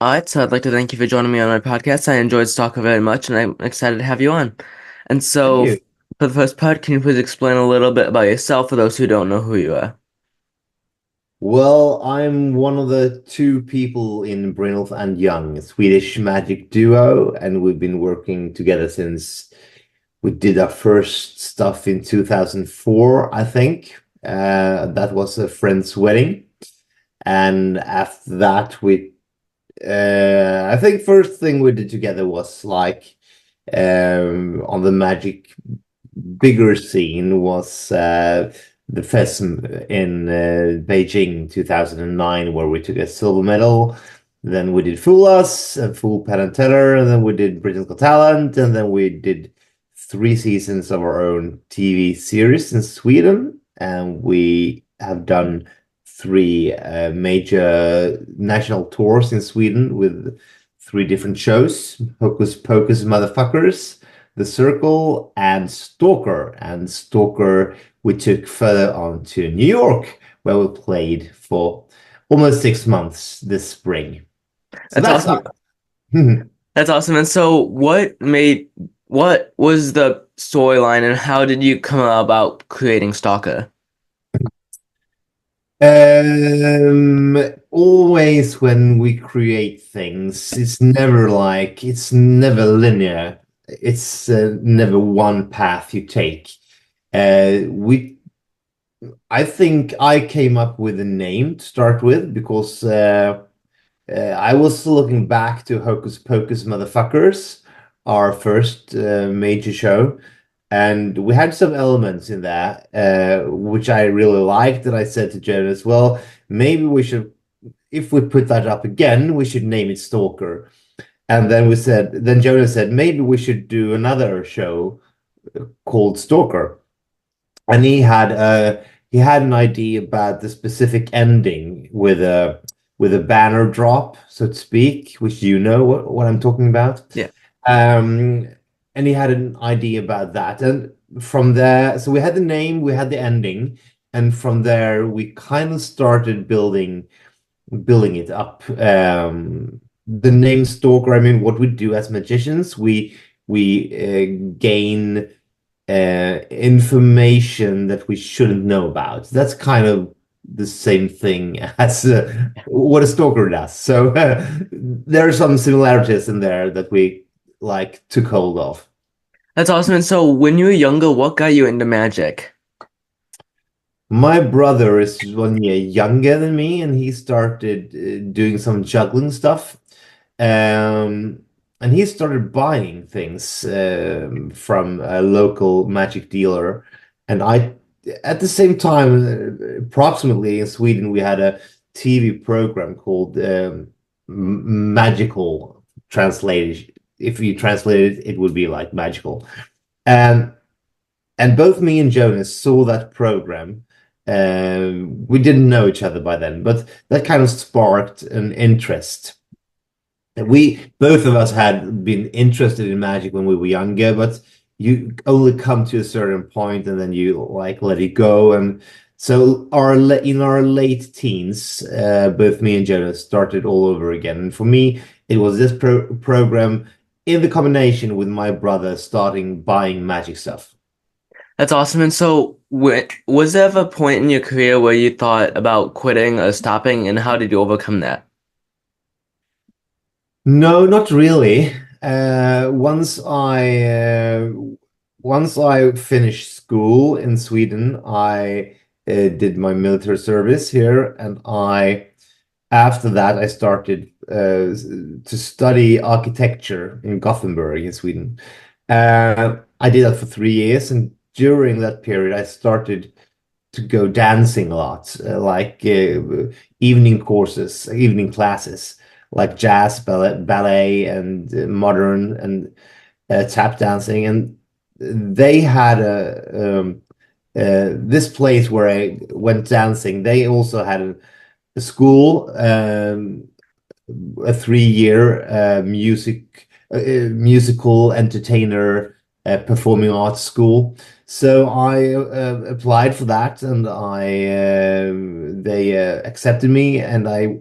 All right, so I'd like to thank you for joining me on my podcast. I enjoyed Stalker very much, and I'm excited to have you on. And Thank so, you. for the first part, can you please explain a little bit about yourself for those who don't know who you are? Well, I'm one of the two people in Brynolf and Young, a Swedish magic duo, and we've been working together since we did our first stuff in 2004, I think. That was a friend's wedding. And after that, I think first thing we did together was like on the magic bigger scene was the fest in Beijing 2009, where we took a silver medal. Then we did Fool Us and Fool Penn and Teller, and then we did Britain's Got Talent, and then we did 3 seasons of our own TV series in Sweden, and we have done three major national tours in Sweden with three different shows: Hocus Pocus Motherfuckers, The Circle, and Stalker. And Stalker we took further on to New York, where we played for almost 6 months this spring. So That's that's awesome. That's awesome. And so, what was the storyline, and how did you come about creating Stalker? always when we create things, it's never linear. It's never one path you take. We I think I came up with a name to start with because I was looking back to Hocus Pocus Motherfuckers, our first major show, and we had some elements in there which I really liked. And I said to Jonas, well, maybe we should, if we put that up again, we should name it Stalker. And then Jonas said, maybe we should do another show called Stalker. And he had an idea about the specific ending with a banner drop, so to speak, which you know what I'm talking about. Yeah, Um, and he had an idea about that. And from there, so we had the name, we had the ending, and from there we kind of started building it up. The name Stalker, I mean, what we do as magicians, we gain information that we shouldn't know about. That's kind of the same thing as what a stalker does. So there are some similarities in there that we like took hold of. that's awesome. And so, when you were younger, what got you into magic? My brother is 1 year younger than me, and he started doing some juggling stuff. And he started buying things from a local magic dealer. And at the same time, approximately in Sweden, we had a TV program called Magical translated. If you translate it, it would be like magical. And and both me and Jonas saw that program. We didn't know each other by then, but that kind of sparked an interest. We both of us had been interested in magic when we were younger, but you only come to a certain point and then you like let it go. And so in our late teens, both me and Jonas started all over again. And for me, it was this program in the combination with my brother starting buying magic stuff. That's awesome. And so, was there ever a point in your career where you thought about quitting or stopping, and how did you overcome that? No, not really. Once I finished school in Sweden, I did my military service here, and I after that I started to study architecture in Gothenburg in Sweden. I did that for 3 years, and during that period, I started to go dancing a lot, like evening courses, evening classes, like jazz, ballet, and modern and tap dancing. And they had this place where I went dancing. They also had a school, a 3 year musical entertainer performing arts school. So I applied for that, and I they accepted me, and I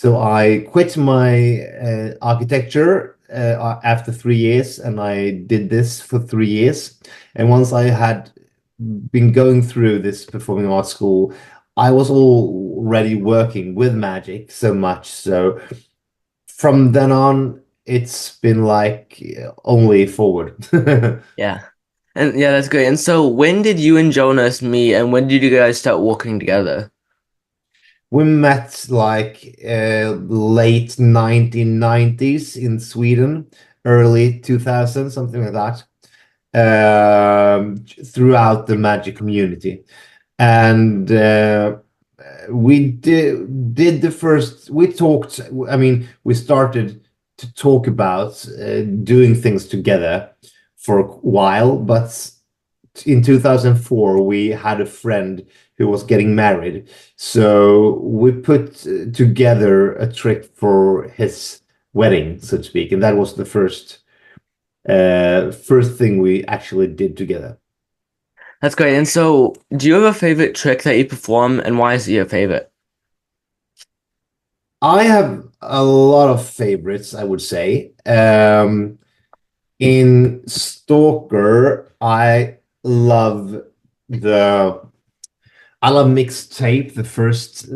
So I quit my architecture after 3 years, and I did this for 3 years. And once I had been going through this performing arts school, I was already working with magic so much. So from then on, it's been like only forward. Yeah. And yeah, that's great. And so when did you and Jonas meet and when did you guys start working together? We met like late 1990s in Sweden, early 2000, something like that, throughout the magic community. And we did the first, we talked, I mean, we started to talk about doing things together for a while, but in 2004 we had a friend who was getting married, so we put together a trick for his wedding, so to speak, and that was the first thing we actually did together. That's great. And so do you have a favorite trick that you perform and why is it your favorite? I have a lot of favorites, I would say. In Stalker, the I love mixtape, the first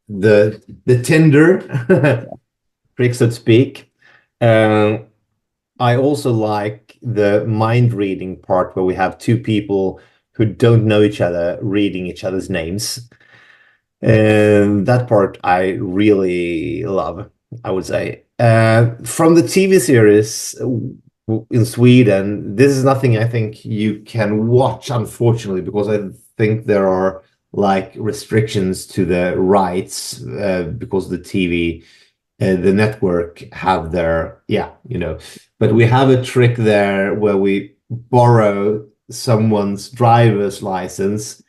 the Tinder trick, so to speak. Um, I also like the mind reading part where we have two people who don't know each other reading each other's names. And that part I really love, I would say. From the TV series in Sweden, this is nothing I think you can watch, unfortunately, because I think there are like restrictions to the rights because the TV, the network have their, yeah, you know. But we have a trick there where we borrow someone's driver's license.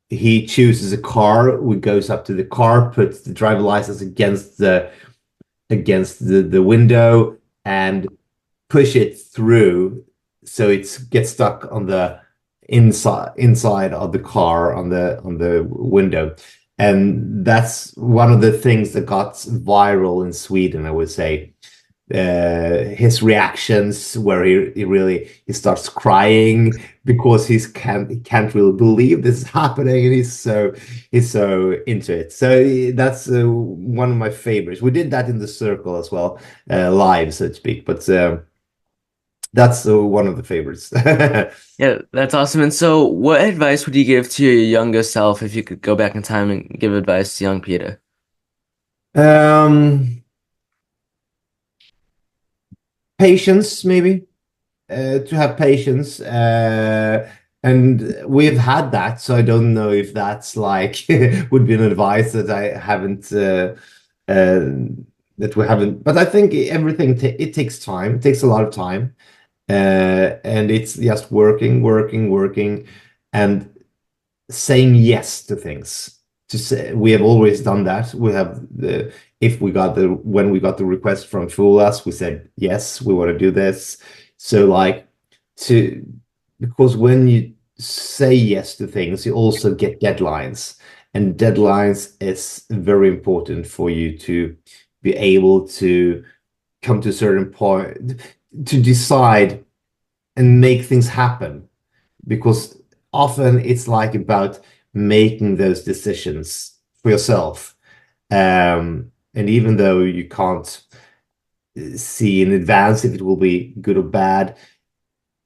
He chooses a car. We goes up to the car, puts the driver license against the window, and push it through so it gets stuck on the inside of the car on the window. And that's one of the things that got viral in Sweden, I would say. His reactions where he starts crying because he can't really believe this is happening, and he's so into it. So that's one of my favorites. We did that in the circle as well, live, so to speak, but that's one of the favorites. Yeah, that's awesome. And so what advice would you give to your younger self if you could go back in time and give advice to young Peter? um Patience, maybe. To have patience. And we've had that, so I don't know if that's like would be an advice that I haven't uh, that we haven't. But I think everything it takes time. It takes a lot of time, and it's just working, and saying yes to things. To say we have always done that. We have the if we got the when we got the request from Fool Us, we said yes, we want to do this. So like to because when you say yes to things, you also get deadlines, and deadlines is very important for you to be able to come to a certain point to decide and make things happen, because often it's like about making those decisions for yourself. And even though you can't see in advance if it will be good or bad,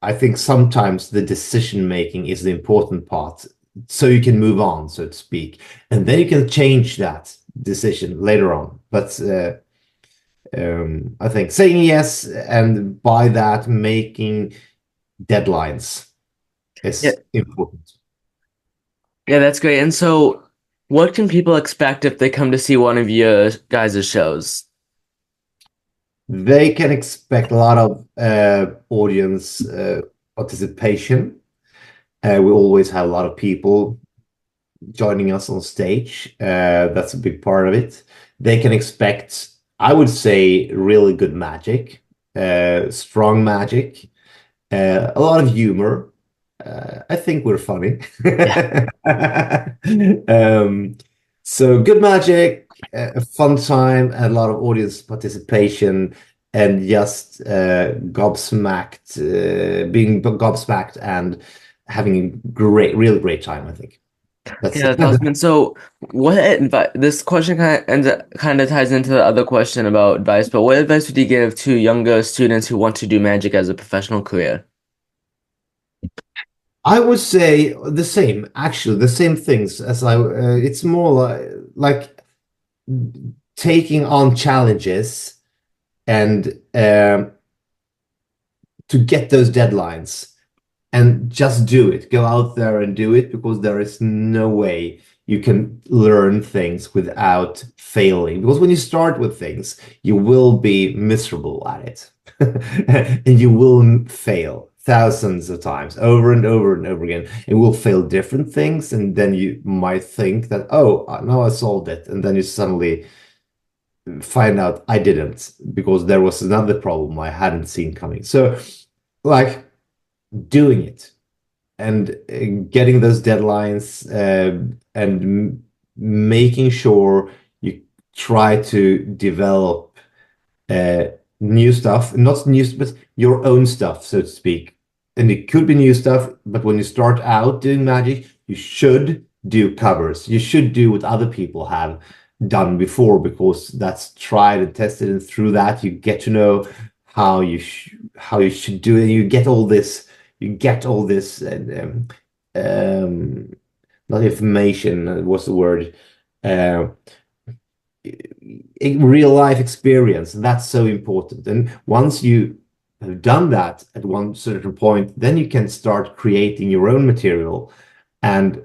I think sometimes the decision making is the important part. So you can move on, so to speak, and then you can change that decision later on. But I think saying yes and by that making deadlines Yeah, is important. yeah, that's great. And so what can people expect if they come to see one of your guys' shows? They can expect a lot of audience participation. We always have a lot of people joining us on stage. That's a big part of it. They can expect, I would say, really good magic, strong magic, a lot of humor. I think we're funny. Yeah. Um, so good magic, a fun time, a lot of audience participation, and just gobsmacked, being gobsmacked and having a really great time, I think. That's Yeah, that's awesome. And so, what advice? This question kind of ties into the other question about advice. But what advice would you give to younger students who want to do magic as a professional career? I would say the same, actually, the same things as it's more like taking on challenges and to get those deadlines and just do it. Go out there and do it because there is no way you can learn things without failing. Because when you start with things, you will be miserable at it and you will fail thousands of times over and over and over again. It will fail different things, and then you might think that, oh, now I solved it. And then you suddenly find out I didn't because there was another problem I hadn't seen coming. So, like, doing it and getting those deadlines and making sure you try to develop uh, new stuff, not new, but your own stuff, so to speak. And it could be new stuff, but when you start out doing magic, you should do covers. You should do what other people have done before because that's tried and tested, and through that you get to know how you should do it. You get all this um, not information. What's the word? Uh, real life experience. That's so important. And once you have done that at one certain point, then you can start creating your own material, and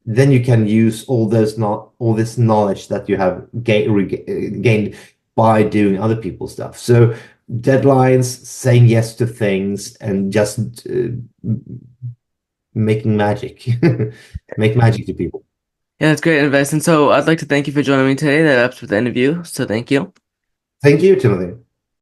then you can use all this knowledge that you have gained by doing other people's stuff. So deadlines, saying yes to things, and just making magic, make magic to people. Yeah, that's great advice. And so, I'd like to thank you for joining me today. That wraps up the interview. So, thank you. Thank you, Timothy.